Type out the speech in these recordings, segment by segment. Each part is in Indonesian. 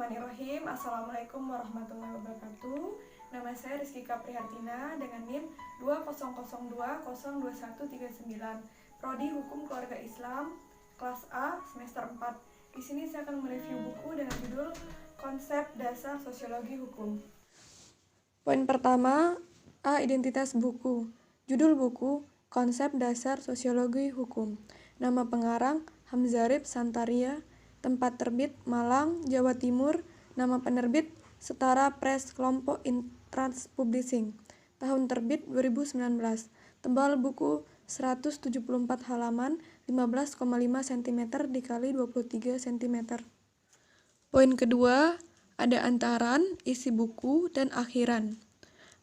Bismillahirrahmanirrahim. Assalamualaikum warahmatullahi wabarakatuh. Nama saya Rizkika Prihartina dengan NIM 2002021139, Prodi Hukum Keluarga Islam, kelas A, semester 4. Di sini saya akan mereview buku dengan judul Konsep Dasar Sosiologi Hukum. Poin pertama, A. Identitas buku. Judul buku, Konsep Dasar Sosiologi Hukum. Nama pengarang, Hamzarip Santaria. Tempat terbit, Malang, Jawa Timur. Nama penerbit, Setara Press Kelompok Intrans Publishing. Tahun terbit 2019. Tebal buku 174 halaman, 15,5 cm dikali 23 cm. Poin kedua, ada antaran, isi buku, dan akhiran.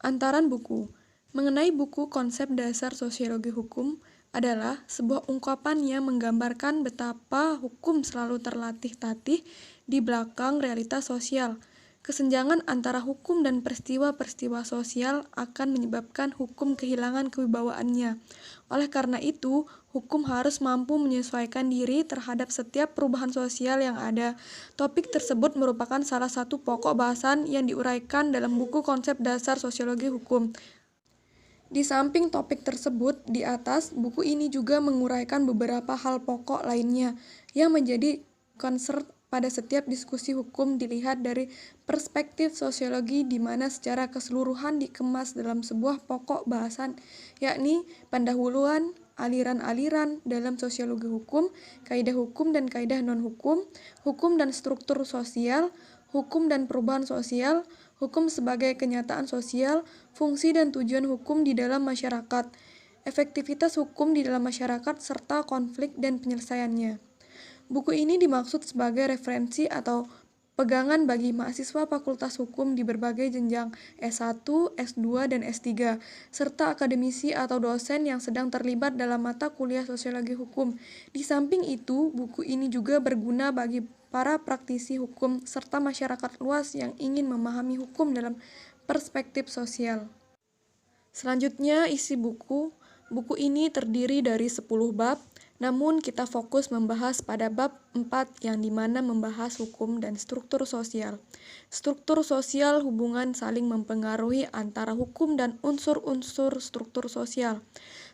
Antaran buku. Mengenai buku Konsep Dasar Sosiologi Hukum adalah sebuah ungkapan yang menggambarkan betapa hukum selalu terlatih-tatih di belakang realitas sosial. Kesenjangan antara hukum dan peristiwa-peristiwa sosial akan menyebabkan hukum kehilangan kewibawaannya. Oleh karena itu, hukum harus mampu menyesuaikan diri terhadap setiap perubahan sosial yang ada. Topik tersebut merupakan salah satu pokok bahasan yang diuraikan dalam buku Konsep Dasar Sosiologi Hukum. Di samping topik tersebut, di atas, buku ini juga menguraikan beberapa hal pokok lainnya yang menjadi concern pada setiap diskusi hukum dilihat dari perspektif sosiologi di mana secara keseluruhan dikemas dalam sebuah pokok bahasan, yakni pendahuluan, aliran-aliran dalam sosiologi hukum, kaidah hukum dan kaidah non-hukum, hukum dan struktur sosial, hukum dan perubahan sosial, hukum sebagai kenyataan sosial, fungsi dan tujuan hukum di dalam masyarakat, efektivitas hukum di dalam masyarakat, serta konflik dan penyelesaiannya. Buku ini dimaksud sebagai referensi atau pegangan bagi mahasiswa Fakultas Hukum di berbagai jenjang S1, S2, dan S3, serta akademisi atau dosen yang sedang terlibat dalam mata kuliah sosiologi hukum. Di samping itu, buku ini juga berguna bagi para praktisi hukum serta masyarakat luas yang ingin memahami hukum dalam perspektif sosial. Selanjutnya, isi buku. Buku ini terdiri dari 10 bab, namun kita fokus membahas pada bab 4 yang dimana membahas hukum dan struktur sosial. Struktur sosial hubungan saling mempengaruhi antara hukum dan unsur-unsur struktur sosial.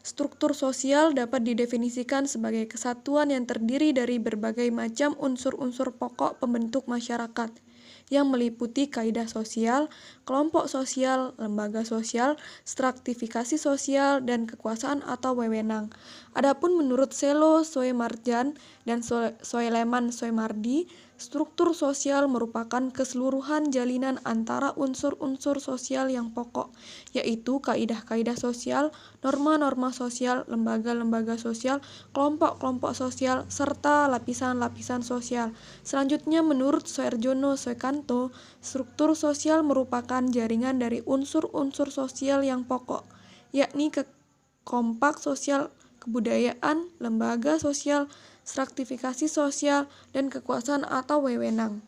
Struktur sosial dapat didefinisikan sebagai kesatuan yang terdiri dari berbagai macam unsur-unsur pokok pembentuk masyarakat, yang meliputi kaidah sosial, kelompok sosial, lembaga sosial, stratifikasi sosial, dan kekuasaan atau wewenang. Adapun menurut Selo Soemarjan dan Soeleman Soemardi, struktur sosial merupakan keseluruhan jalinan antara unsur-unsur sosial yang pokok, yaitu kaidah-kaidah sosial, norma-norma sosial, lembaga-lembaga sosial, kelompok-kelompok sosial, serta lapisan-lapisan sosial. Selanjutnya, menurut Soerjono Soekanto, struktur sosial merupakan jaringan dari unsur-unsur sosial yang pokok, yakni kompak sosial, kebudayaan, lembaga sosial, stratifikasi sosial, dan kekuasaan atau wewenang.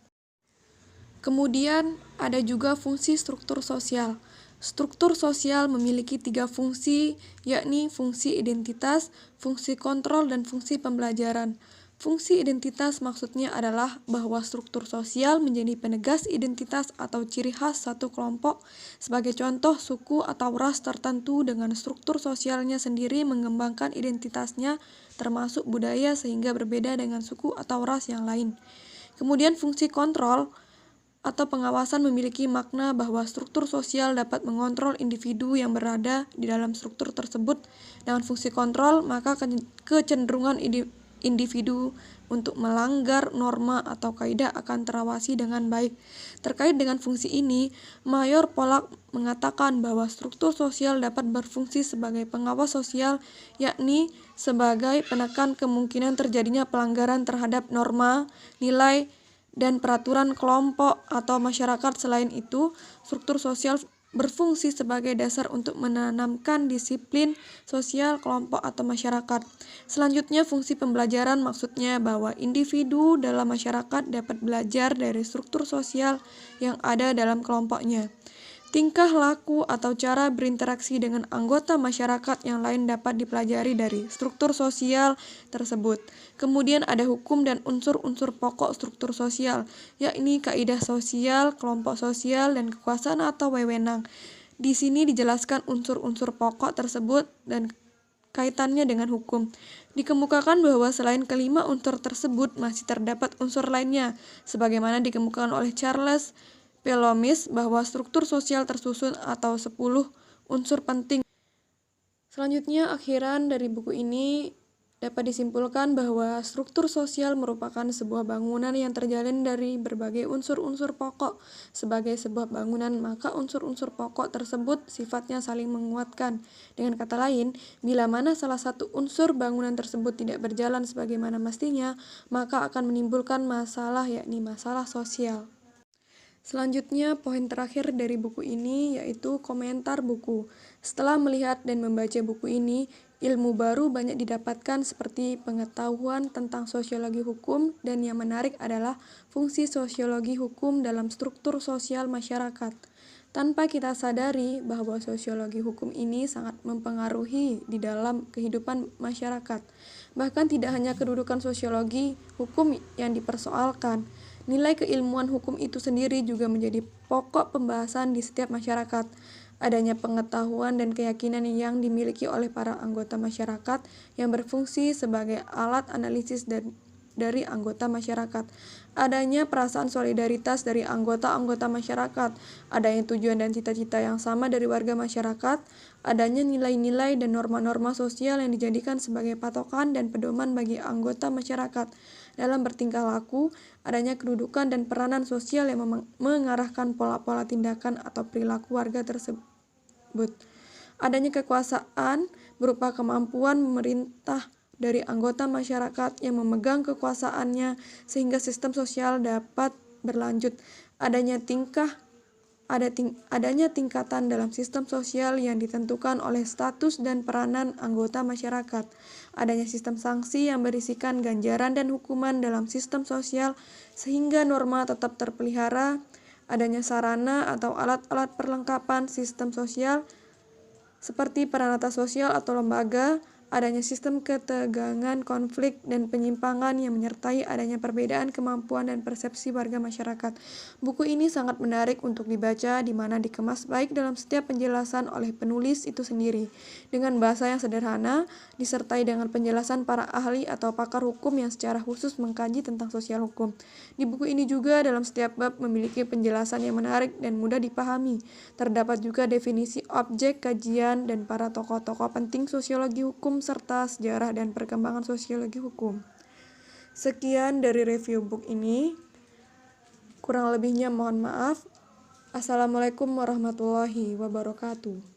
Kemudian, ada juga fungsi struktur sosial. Struktur sosial memiliki 3 fungsi, yakni fungsi identitas, fungsi kontrol, dan fungsi pembelajaran. Fungsi identitas maksudnya adalah bahwa struktur sosial menjadi penegas identitas atau ciri khas satu kelompok, sebagai contoh suku atau ras tertentu dengan struktur sosialnya sendiri mengembangkan identitasnya termasuk budaya sehingga berbeda dengan suku atau ras yang lain. Kemudian fungsi kontrol atau pengawasan memiliki makna bahwa struktur sosial dapat mengontrol individu yang berada di dalam struktur tersebut. Dengan fungsi kontrol, maka kecenderungan individu untuk melanggar norma atau kaidah akan terawasi dengan baik. Terkait dengan fungsi ini, Mayor Polak mengatakan bahwa struktur sosial dapat berfungsi sebagai pengawas sosial, yakni sebagai penekan kemungkinan terjadinya pelanggaran terhadap norma, nilai, dan peraturan kelompok atau masyarakat. Selain itu, struktur sosial berfungsi sebagai dasar untuk menanamkan disiplin sosial kelompok atau masyarakat. Selanjutnya, fungsi pembelajaran maksudnya bahwa individu dalam masyarakat dapat belajar dari struktur sosial yang ada dalam kelompoknya. Tingkah laku atau cara berinteraksi dengan anggota masyarakat yang lain dapat dipelajari dari struktur sosial tersebut. Kemudian ada hukum dan unsur-unsur pokok struktur sosial, yakni kaidah sosial, kelompok sosial, dan kekuasaan atau wewenang. Di sini dijelaskan unsur-unsur pokok tersebut dan kaitannya dengan hukum. Dikemukakan bahwa selain kelima unsur tersebut masih terdapat unsur lainnya, sebagaimana dikemukakan oleh Charles Pellomis bahwa struktur sosial tersusun atau 10 unsur penting. Selanjutnya, akhiran dari buku ini dapat disimpulkan bahwa struktur sosial merupakan sebuah bangunan yang terjalin dari berbagai unsur-unsur pokok. Sebagai sebuah bangunan, maka unsur-unsur pokok tersebut sifatnya saling menguatkan. Dengan kata lain, bila mana salah satu unsur bangunan tersebut tidak berjalan sebagaimana mestinya, maka akan menimbulkan masalah, yakni masalah sosial. Selanjutnya, poin terakhir dari buku ini yaitu komentar buku. Setelah melihat dan membaca buku ini, ilmu baru banyak didapatkan seperti pengetahuan tentang sosiologi hukum, dan yang menarik adalah fungsi sosiologi hukum dalam struktur sosial masyarakat. Tanpa kita sadari bahwa sosiologi hukum ini sangat mempengaruhi di dalam kehidupan masyarakat. Bahkan tidak hanya kedudukan sosiologi hukum yang dipersoalkan, nilai keilmuan hukum itu sendiri juga menjadi pokok pembahasan di setiap masyarakat. Adanya pengetahuan dan keyakinan yang dimiliki oleh para anggota masyarakat yang berfungsi sebagai alat analisis dari anggota masyarakat. Adanya perasaan solidaritas dari anggota-anggota masyarakat, adanya tujuan dan cita-cita yang sama dari warga masyarakat, adanya nilai-nilai dan norma-norma sosial yang dijadikan sebagai patokan dan pedoman bagi anggota masyarakat dalam bertingkah laku, adanya kedudukan dan peranan sosial yang mengarahkan pola-pola tindakan atau perilaku warga tersebut. Adanya kekuasaan berupa kemampuan memerintah dari anggota masyarakat yang memegang kekuasaannya sehingga sistem sosial dapat berlanjut. Adanya tingkatan dalam sistem sosial yang ditentukan oleh status dan peranan anggota masyarakat. Adanya sistem sanksi yang berisikan ganjaran dan hukuman dalam sistem sosial sehingga norma tetap terpelihara. Adanya sarana atau alat-alat perlengkapan sistem sosial seperti peranata sosial atau lembaga. Adanya sistem ketegangan, konflik, dan penyimpangan yang menyertai adanya perbedaan kemampuan dan persepsi warga masyarakat. Buku ini sangat menarik untuk dibaca, di mana dikemas baik dalam setiap penjelasan oleh penulis itu sendiri, dengan bahasa yang sederhana, disertai dengan penjelasan para ahli atau pakar hukum yang secara khusus mengkaji tentang sosial hukum. Di buku ini juga dalam setiap bab memiliki penjelasan yang menarik dan mudah dipahami. Terdapat juga definisi objek kajian dan para tokoh-tokoh penting sosiologi hukum serta sejarah dan perkembangan sosiologi hukum. Sekian dari review book ini. Kurang lebihnya mohon maaf. Assalamualaikum warahmatullahi wabarakatuh.